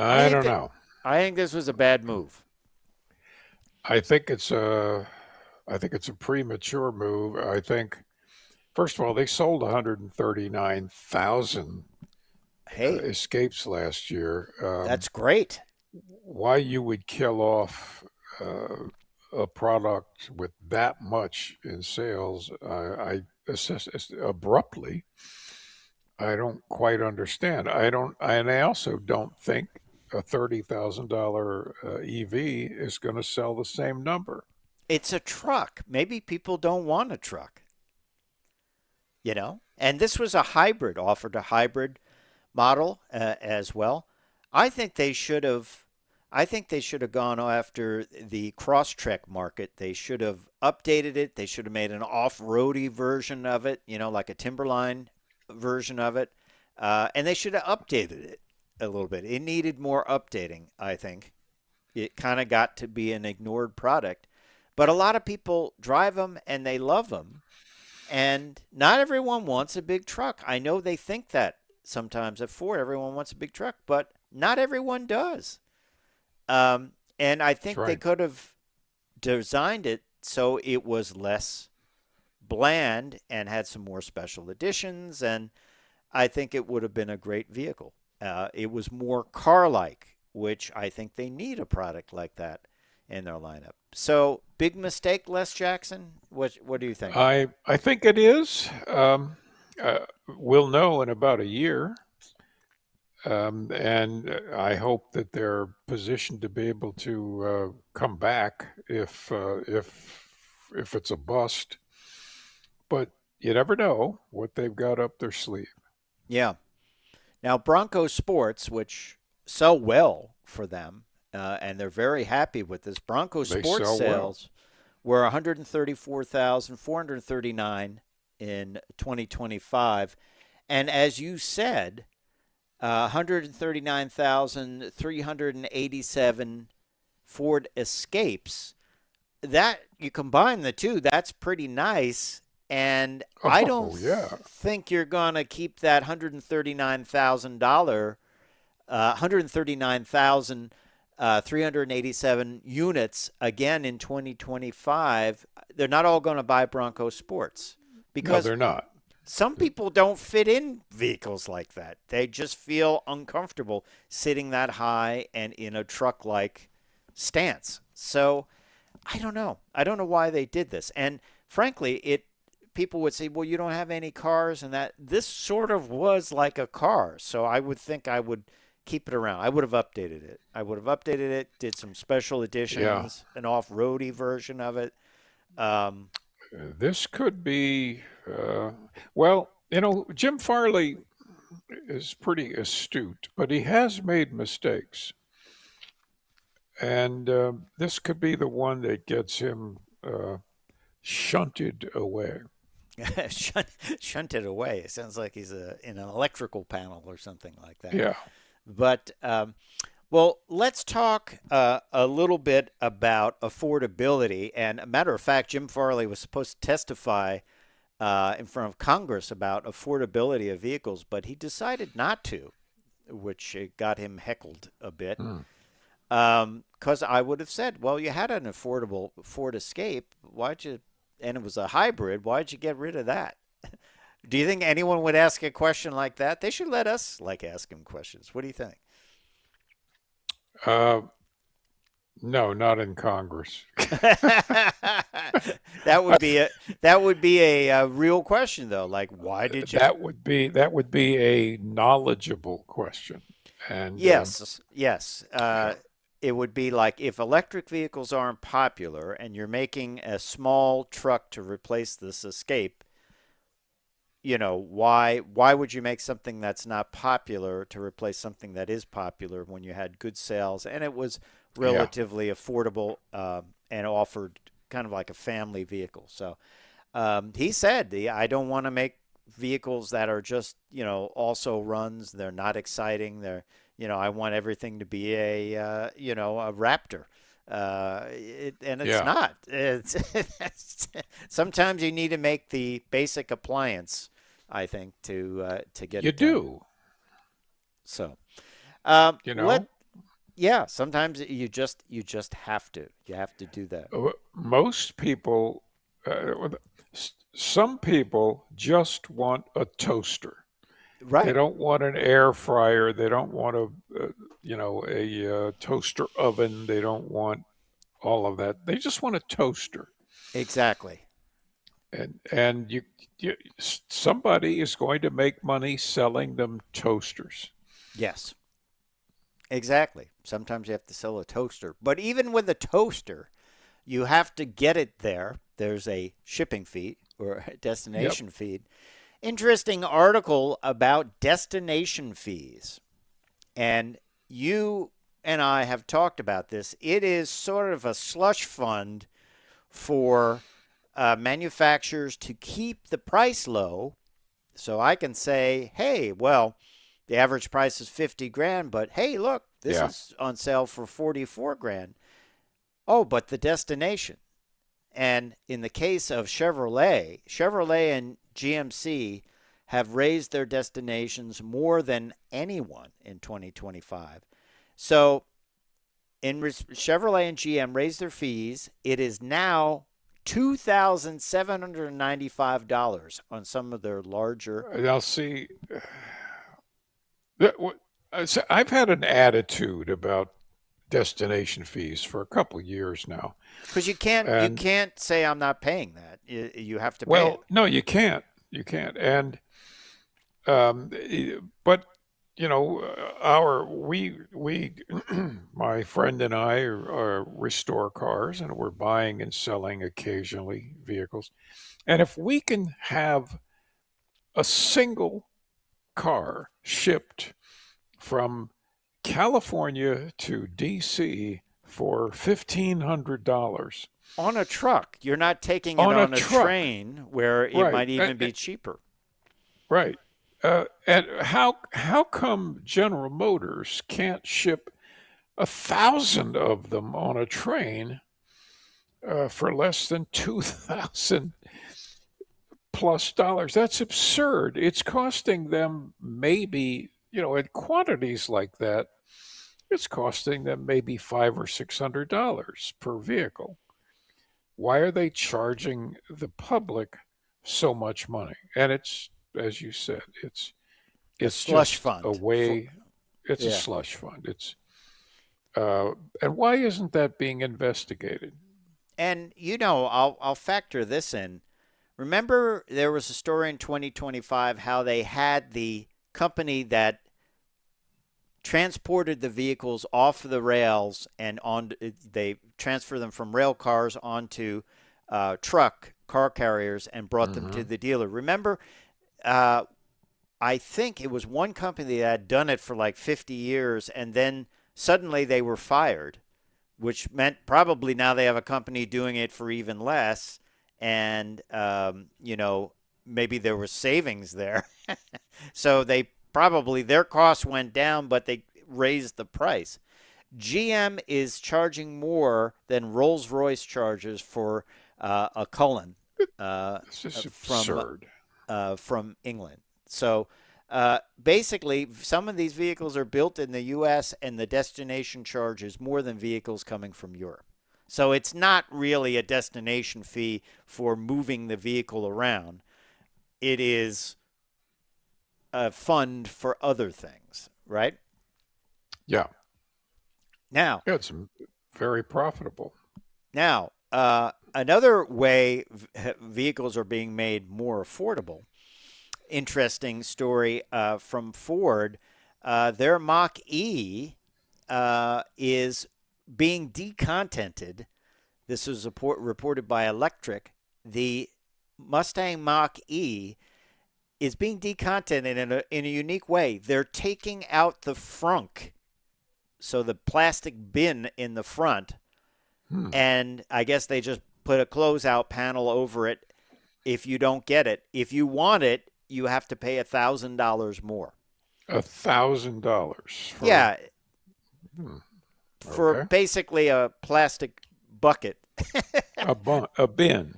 I I think don't that know. I think this was a bad move. I think it's a, I think it's a premature move. I think first of all, they sold 139,000 Hey, escapes last year. that's great. Why you would kill off a product with that much in sales, I assess abruptly. I don't quite understand. I don't, and I also don't think a $30,000 EV is going to sell the same number. It's a truck. Maybe people don't want a truck. And this was a hybrid, offered a hybrid model as well. I think they should have. I think they should have gone after the Crosstrek market. They should have updated it. They should have made an off-roady version of it, like a Timberline version of it, and they should have updated it a little bit. It needed more updating, I think. It kind of got to be an ignored product. But a lot of people drive them and they love them. And not everyone wants a big truck. I know they think that sometimes at Ford, everyone wants a big truck, but not everyone does. And I That's think they right. could have designed it so it was less bland and had some more special editions. And I think it would have been a great vehicle. It was more car-like, which I think they need a product like that in their lineup. So big mistake, Les Jackson. What do you think? I think it is. Uh, we'll know in about a year. And I hope that they're positioned to be able to come back if it's a bust. But you never know what they've got up their sleeve. Yeah. Now Bronco Sports, which sell well for them, and they're very happy with this. Bronco They Sports sell well. sales were 134,439 in 2025, and as you said, 139,387 Ford Escapes. That you combine the two, that's pretty nice. And I don't Oh, yeah. think you're gonna keep that $139,000, 139,387 units again in 2025. They're not all going to buy Bronco Sports No, because they're not. some people don't fit in vehicles like that. They just feel uncomfortable sitting that high and in a truck-like stance. So I don't know. I don't know why they did this. And frankly, people would say, well, you don't have any cars, and that this sort of was like a car. So I would think I would keep it around. I would have updated it. Did some special Yeah. editions, an off-roady version of it. Um, This could be, well, Jim Farley is pretty astute, but he has made mistakes. And this could be the one that gets him shunted away. shunt it away. It sounds like he's in an electrical panel or something like that. Yeah. But well, let's talk a little bit about affordability. And a matter of fact, Jim Farley was supposed to testify in front of Congress about affordability of vehicles, but he decided not to, which got him heckled a bit. Hmm. Because I would have said, well, you had an affordable Ford Escape. Why'd you? And it was a hybrid. Why'd you get rid of that? Do you think anyone would ask a question like that? They should let us ask him questions. What do you think? Uh, no, not in Congress. That would be a real question though. Like, why did you? That would be a knowledgeable question. And Yes. yeah, It would be like if electric vehicles aren't popular and you're making a small truck to replace this Escape, why would you make something that's not popular to replace something that is popular when you had good sales and it was yeah, relatively affordable and offered kind of like a family vehicle? So he said, I don't want to make vehicles that are just, also runs. They're not exciting. I want everything to be a Raptor. And it's yeah. not. Sometimes you need to make the basic appliance, I think, to get You it done. do. So, You let know, yeah. Sometimes you just have to. You have to do that. Most people, some people just want a toaster. They Right. don't want an air fryer. They don't want a toaster oven. They don't want all of that. They just want a toaster. Exactly. And somebody is going to make money selling them toasters. Yes. Exactly. Sometimes you have to sell a toaster, but even with a toaster, you have to get it there. There's a shipping fee or a Yep. destination fee. Interesting article about destination fees. And you and I have talked about this. It is sort of a slush fund for manufacturers to keep the price low. So I can say, hey, well, the average price is 50 grand, but hey, look, This is on sale for 44 grand. Oh, but the destination. And in the case of Chevrolet and GMC have raised their destinations more than anyone in 2025. So Chevrolet and GM raised their fees. It is now $2,795 on some of their larger. I'll see. I've had an attitude about destination fees for a couple of years now. Because you can't say I'm not paying that. You have to pay well, it. No, you can't. You can't. And but my friend and I restore cars, and we're buying and selling occasionally vehicles. And if we can have a single car shipped from California to DC for $1,500 on a truck, you're not taking it on a train where it might even be cheaper. Right. And how come General Motors can't ship 1,000 of them on a train for less than $2,000 plus? That's absurd. It's costing them maybe, in quantities like that, it's costing them maybe $500 or $600 per vehicle. Why are they charging the public so much money? And it's, as you said, it's slush just fund. A way. It's a slush fund. It's and why isn't that being investigated? And I'll factor this in. Remember, there was a story in 2025 how they had the company that transported the vehicles off of the rails and they transfer them from rail cars onto car carriers and brought them to the dealer. Remember, I think it was one company that had done it for like 50 years, and then suddenly they were fired, which meant probably now they have a company doing it for even less. And, maybe there was savings there. So their costs went down, but they raised the price. GM is charging more than Rolls-Royce charges for a Cullinan from England. So basically, some of these vehicles are built in the U.S., and the destination charge is more than vehicles coming from Europe. So it's not really a destination fee for moving the vehicle around. It is a fund for other things, right? Yeah. Now, it's very profitable. Now, another way vehicles are being made more affordable. Interesting story from Ford. Their Mach-E is being decontented. This was reported by Electric. The Mustang Mach-E is being decontented in a unique way. They're taking out the frunk, so the plastic bin in the front, and I guess they just put a closeout panel over it if you don't get it. If you want it, you have to pay $1,000 more. $1,000? Yeah. For basically a plastic bucket. A bin. A bin.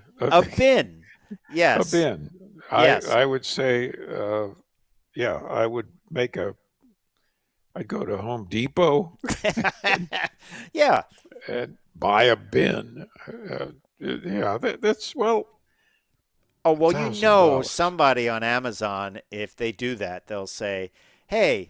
Yes. A bin. Yes. I would say, I would I'd go to Home Depot. Yeah. And buy a bin. That's, well. Oh, well, somebody on Amazon, if they do that, they'll say, hey,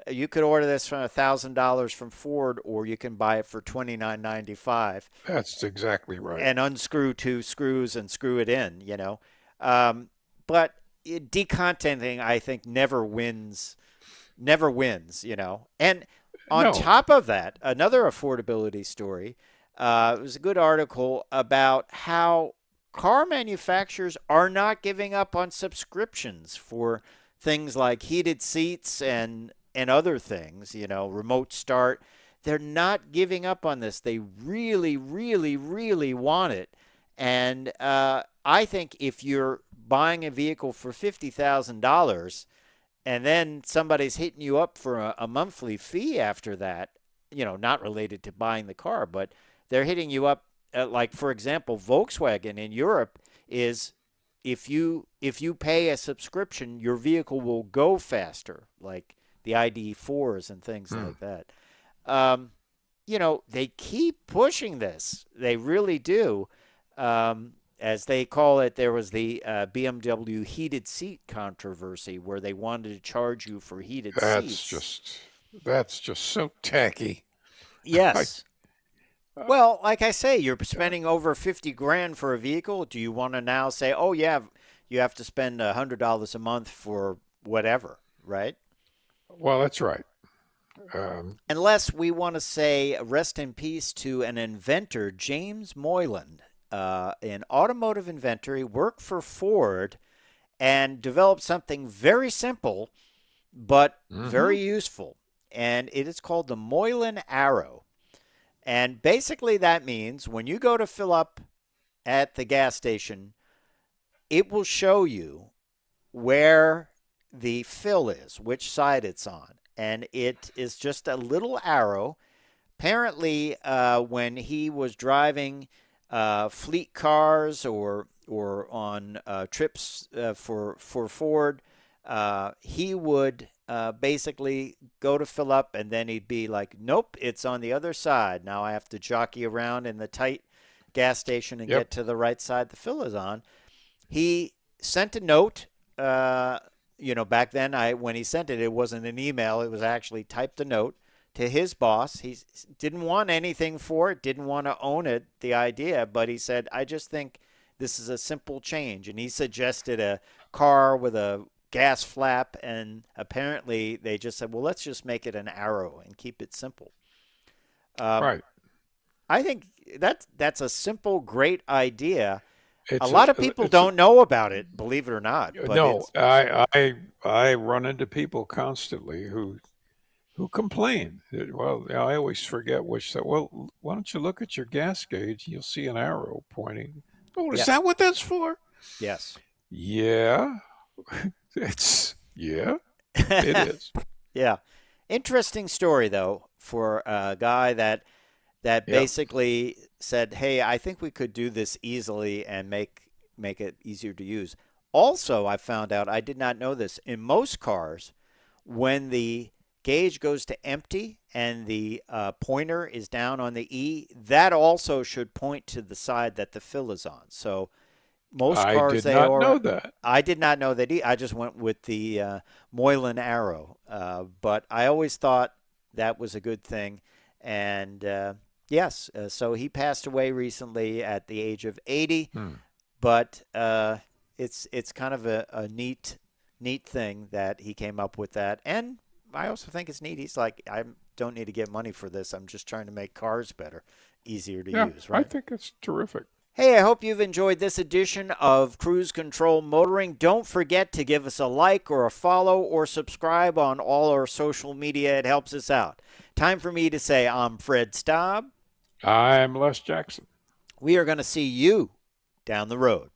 you could order this for $1,000 from Ford, or you can buy it for $29.95. That's exactly right. And unscrew 2 screws and screw it in, But decontenting, I think, never wins, And on top of that, another affordability story, it was a good article about how car manufacturers are not giving up on subscriptions for things like heated seats and other things, remote start. They're not giving up on this. They really, really, really want it. And I think if you're buying a vehicle for $50,000 and then somebody's hitting you up for a monthly fee after that, not related to buying the car, but they're hitting you up. Like, for example, Volkswagen in Europe is if you pay a subscription, your vehicle will go faster, like the ID4s and things like that. They keep pushing this. They really do. As they call it, there was the BMW heated seat controversy where they wanted to charge you for heated seats. That's just so tacky. Yes. Well, like I say, you're spending over 50 grand for a vehicle. Do you want to now say, oh, yeah, you have to spend $100 a month for whatever, right? Well, that's right. Unless we want to say rest in peace to an inventor, James Moylan, an automotive inventor. He worked for Ford and developed something very simple but very useful. And it is called the Moylan Arrow. And basically that means when you go to fill up at the gas station, it will show you where the fill is, which side it's on. And it is just a little arrow. Apparently, when he was driving fleet cars or on trips for Ford, he would basically go to fill up, and then he'd be like, nope, it's on the other side. Now I have to jockey around in the tight gas station and get to the right side the fill is on. He sent a note. Back then, when he sent it, it wasn't an email. It was actually typed a note to his boss. He didn't want anything for it, didn't want to own it, the idea, but he said, I just think this is a simple change. And he suggested a car with a gas flap, and apparently they just said, well, let's just make it an arrow and keep it simple. Right. I think that's a simple, great ide. A lot of people don't know about it, believe it or not. But no, I run into people constantly who complain. Well, I always forget which side. Well, why don't you look at your gas gauge? You'll see an arrow pointing. Oh, is that what that's for? Yes. Yeah. It is. Yeah. Interesting story, though, for a guy that basically said, hey, I think we could do this easily and make it easier to use. Also, I found out, I did not know this, in most cars, when the gauge goes to empty and the pointer is down on the E, that also should point to the side that the fill is on. So most cars, I did not know that. I did not know that. I just went with the Moylan Arrow. But I always thought that was a good thing. And yes, so he passed away recently at the age of 80. But it's kind of a neat thing that he came up with that. And I also think it's neat. He's like, I don't need to get money for this. I'm just trying to make cars better, easier to use. Right? I think it's terrific. Hey, I hope you've enjoyed this edition of Cruise Control Motoring. Don't forget to give us a like or a follow or subscribe on all our social media. It helps us out. Time for me to say I'm Fred Staab. I'm Les Jackson. We are going to see you down the road.